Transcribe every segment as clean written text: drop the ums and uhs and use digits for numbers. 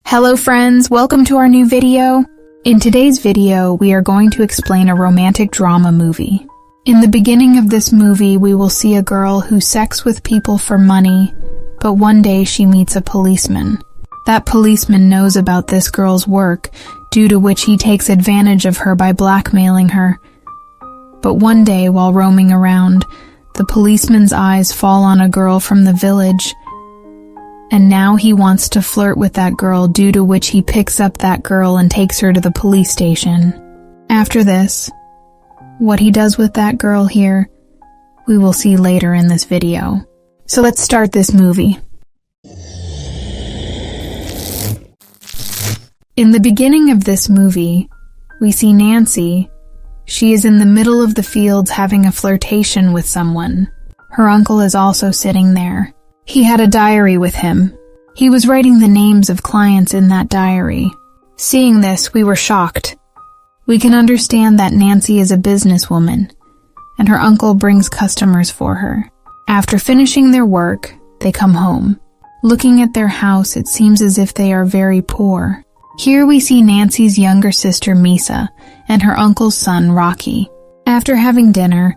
Hello friends, welcome to our new video. In today's video, we are going to explain a romantic drama movie. In the beginning of this movie, we will see a girl who sex with people for money, but one day she meets a policeman. That policeman knows about this girl's work, due to which he takes advantage of her by blackmailing her. But one day, while roaming around, the policeman's eyes fall on a girl from the village, and now he wants to flirt with that girl, due to which he picks up that girl and takes her to the police station. After this, what he does with that girl here, we will see later in this video. So let's start this movie. In the beginning of this movie, we see Nancy. She is in the middle of the fields having a flirtation with someone. Her uncle is also sitting there. He had a diary with him. He was writing the names of clients in that diary. Seeing this, we were shocked. We can understand that Nancy is a businesswoman, and her uncle brings customers for her. After finishing their work, they come home. Looking at their house, it seems as if they are very poor. Here we see Nancy's younger sister, Misa, and her uncle's son, Rocky. After having dinner,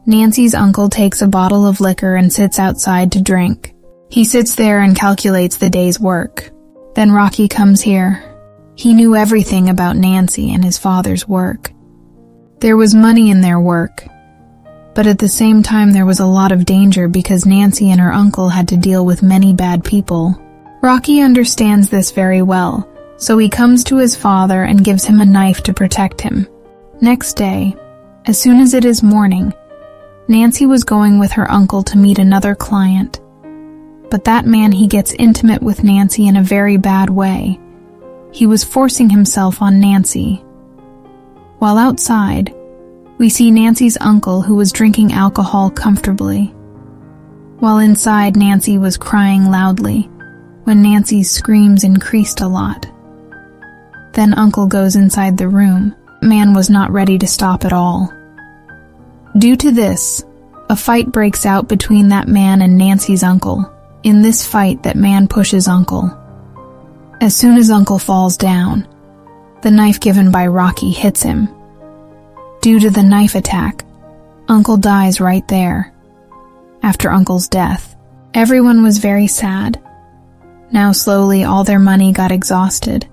Nancy's uncle takes a bottle of liquor and sits outside to drink. He sits there and calculates the day's work. Then Rocky comes here. He knew everything about Nancy and his father's work. There was money in their work, but at the same time there was a lot of danger because Nancy and her uncle had to deal with many bad people. Rocky understands this very well, so he comes to his father and gives him a knife to protect him. Next day, as soon as it is morning, Nancy was going with her uncle to meet another client. But that man, he gets intimate with Nancy in a very bad way. He was forcing himself on Nancy. While outside, we see Nancy's uncle who was drinking alcohol comfortably. While inside, Nancy was crying loudly, when Nancy's screams increased a lot. Then uncle goes inside the room. Man was not ready to stop at all. Due to this, a fight breaks out between that man and Nancy's uncle. In this fight, that man pushes uncle. As soon as uncle falls down, the knife given by Rocky hits him. Due to the knife attack, uncle dies right there. After uncle's death, everyone was very sad. Now slowly all their money got exhausted.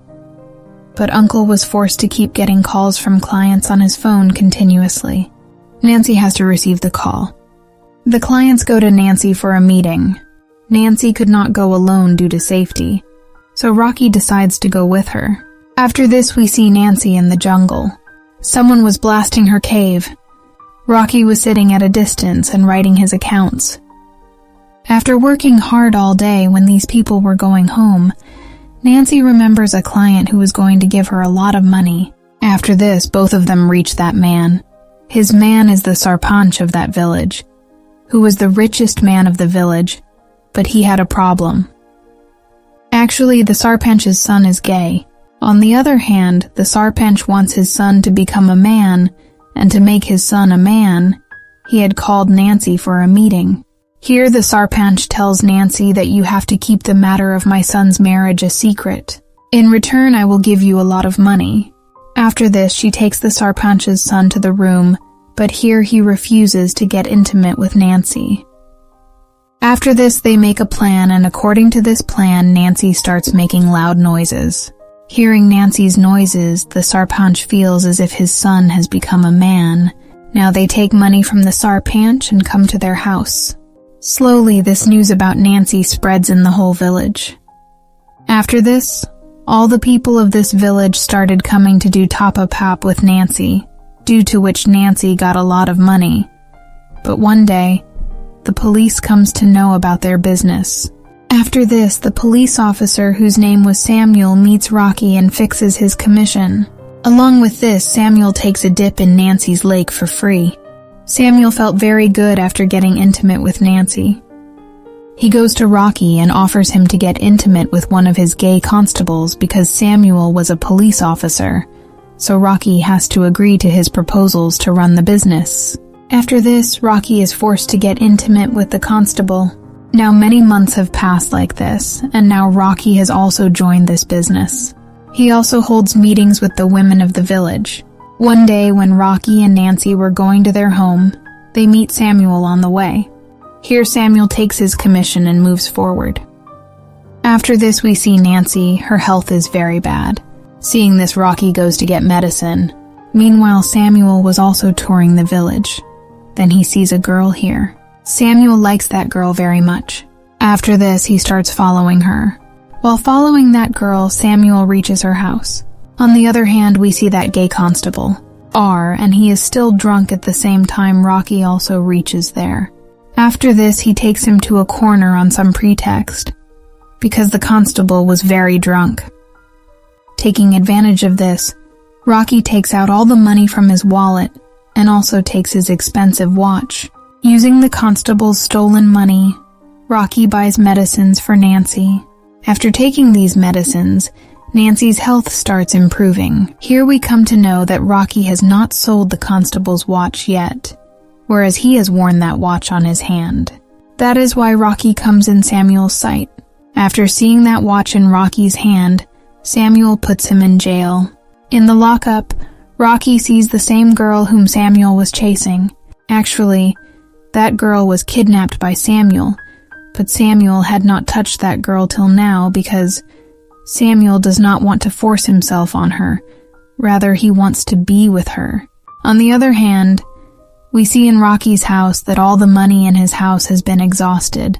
But uncle was forced to keep getting calls from clients on his phone continuously. Nancy has to receive the call. The clients go to Nancy for a meeting. Nancy could not go alone due to safety, so Rocky decides to go with her. After this, we see Nancy in the jungle. Someone was blasting her cave. Rocky was sitting at a distance and writing his accounts. After working hard all day when these people were going home, Nancy remembers a client who was going to give her a lot of money. After this, both of them reach that man. His man is the sarpanch of that village, who was the richest man of the village, but he had a problem. Actually, the sarpanch's son is gay. On the other hand, the sarpanch wants his son to become a man, and to make his son a man, he had called Nancy for a meeting. Here the sarpanch tells Nancy that you have to keep the matter of my son's marriage a secret. In return, I will give you a lot of money. After this, she takes the sarpanch's son to the room, but here he refuses to get intimate with Nancy. After this, they make a plan, and according to this plan, Nancy starts making loud noises. Hearing Nancy's noises, the sarpanch feels as if his son has become a man. Now they take money from the sarpanch and come to their house. Slowly, this news about Nancy spreads in the whole village. After this, all the people of this village started coming to do top-up with Nancy, due to which Nancy got a lot of money. But one day, the police comes to know about their business. After this, the police officer, whose name was Samuel, meets Rocky and fixes his commission. Along with this, Samuel takes a dip in Nancy's lake for free. Samuel felt very good after getting intimate with Nancy. He goes to Rocky and offers him to get intimate with one of his gay constables because Samuel was a police officer, so Rocky has to agree to his proposals to run the business. After this, Rocky is forced to get intimate with the constable. Now many months have passed like this, and now Rocky has also joined this business. He also holds meetings with the women of the village. One day when Rocky and Nancy were going to their home, they meet Samuel on the way. Here Samuel takes his commission and moves forward. After this we see Nancy, her health is very bad. Seeing this, Rocky goes to get medicine. Meanwhile, Samuel was also touring the village. Then he sees a girl here. Samuel likes that girl very much. After this, he starts following her. While following that girl, Samuel reaches her house. On the other hand, we see that gay constable, R, and he is still drunk at the same time Rocky also reaches there. After this, he takes him to a corner on some pretext, because the constable was very drunk. Taking advantage of this, Rocky takes out all the money from his wallet and also takes his expensive watch. Using the constable's stolen money, Rocky buys medicines for Nancy. After taking these medicines, Nancy's health starts improving. Here we come to know that Rocky has not sold the constable's watch yet, whereas he has worn that watch on his hand. That is why Rocky comes in Samuel's sight. After seeing that watch in Rocky's hand, Samuel puts him in jail. In the lockup, Rocky sees the same girl whom Samuel was chasing. Actually, that girl was kidnapped by Samuel, but Samuel had not touched that girl till now because Samuel does not want to force himself on her. Rather, he wants to be with her. On the other hand, we see in Rocky's house that all the money in his house has been exhausted,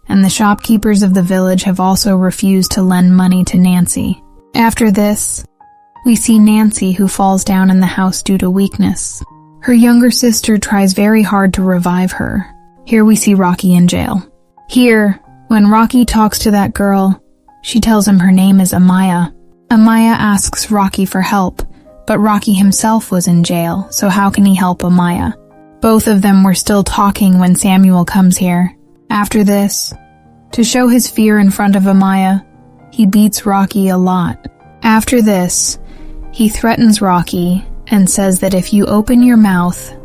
and the shopkeepers of the village have also refused to lend money to Nancy. After this, we see Nancy, who falls down in the house due to weakness. Her younger sister tries very hard to revive her. Here we see Rocky in jail. Here, when Rocky talks to that girl, she tells him her name is Amaya. Amaya asks Rocky for help, but Rocky himself was in jail, so how can he help Amaya? Both of them were still talking when Samuel comes here. After this, to show his fear in front of Amaya, he beats Rocky a lot. After this, he threatens Rocky and says that if you open your mouth,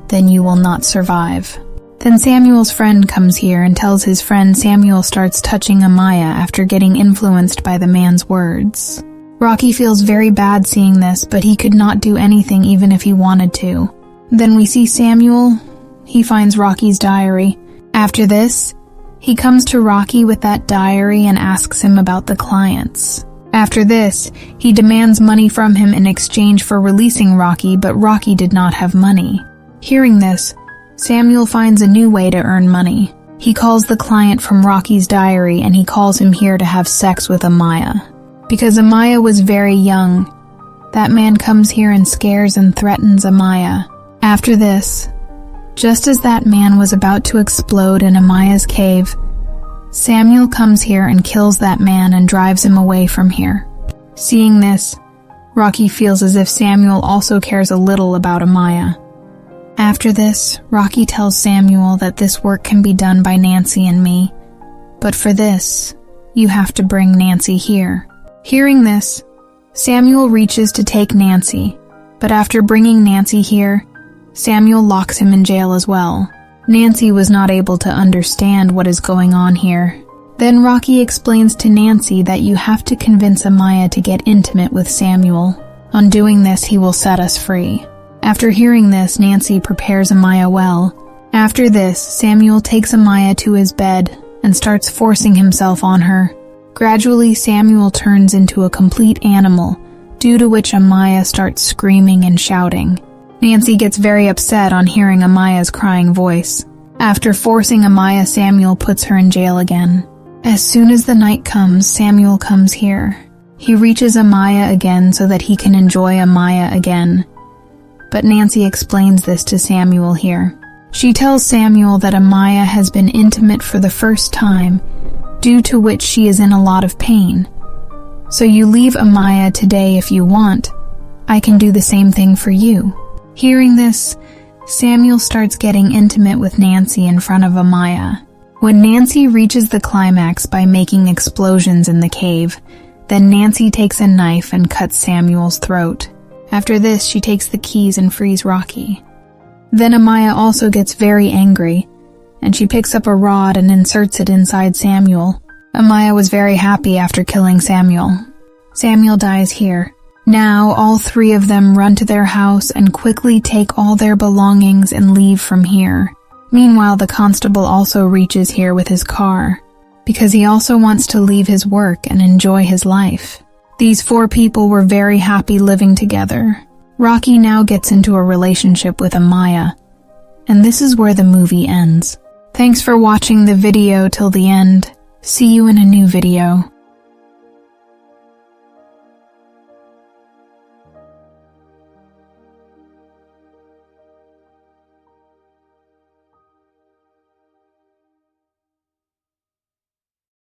then you will not survive. Then Samuel's friend comes here and tells his friend Samuel starts touching Amaya after getting influenced by the man's words. Rocky feels very bad seeing this, but he could not do anything even if he wanted to. Then we see Samuel. He finds Rocky's diary. After this, he comes to Rocky with that diary and asks him about the clients. After this, he demands money from him in exchange for releasing Rocky, but Rocky did not have money. Hearing this, Samuel finds a new way to earn money. He calls the client from Rocky's diary and he calls him here to have sex with Amaya. Because Amaya was very young, that man comes here and scares and threatens Amaya. After this, just as that man was about to explode in Amaya's cave, Samuel comes here and kills that man and drives him away from here. Seeing this, Rocky feels as if Samuel also cares a little about Amaya. After this, Rocky tells Samuel that this work can be done by Nancy and me, but for this, you have to bring Nancy here. Hearing this, Samuel reaches to take Nancy, but after bringing Nancy here, Samuel locks him in jail as well. Nancy was not able to understand what is going on here. Then Rocky explains to Nancy that you have to convince Amaya to get intimate with Samuel. On doing this, he will set us free. After hearing this, Nancy prepares Amaya well. After this, Samuel takes Amaya to his bed and starts forcing himself on her. Gradually, Samuel turns into a complete animal, due to which Amaya starts screaming and shouting. Nancy gets very upset on hearing Amaya's crying voice. After forcing Amaya, Samuel puts her in jail again. As soon as the night comes, Samuel comes here. He reaches Amaya again so that he can enjoy Amaya again. But Nancy explains this to Samuel here. She tells Samuel that Amaya has been intimate for the first time, due to which she is in a lot of pain. So you leave Amaya today if you want. I can do the same thing for you. Hearing this, Samuel starts getting intimate with Nancy in front of Amaya. When Nancy reaches the climax by making explosions in the cave, then Nancy takes a knife and cuts Samuel's throat. After this, she takes the keys and frees Rocky. Then Amaya also gets very angry, and she picks up a rod and inserts it inside Samuel. Amaya was very happy after killing Samuel. Samuel dies here. Now, all three of them run to their house and quickly take all their belongings and leave from here. Meanwhile, the constable also reaches here with his car, because he also wants to leave his work and enjoy his life. These four people were very happy living together. Rocky now gets into a relationship with Amaya, and this is where the movie ends. Thanks for watching the video till the end. See you in a new video.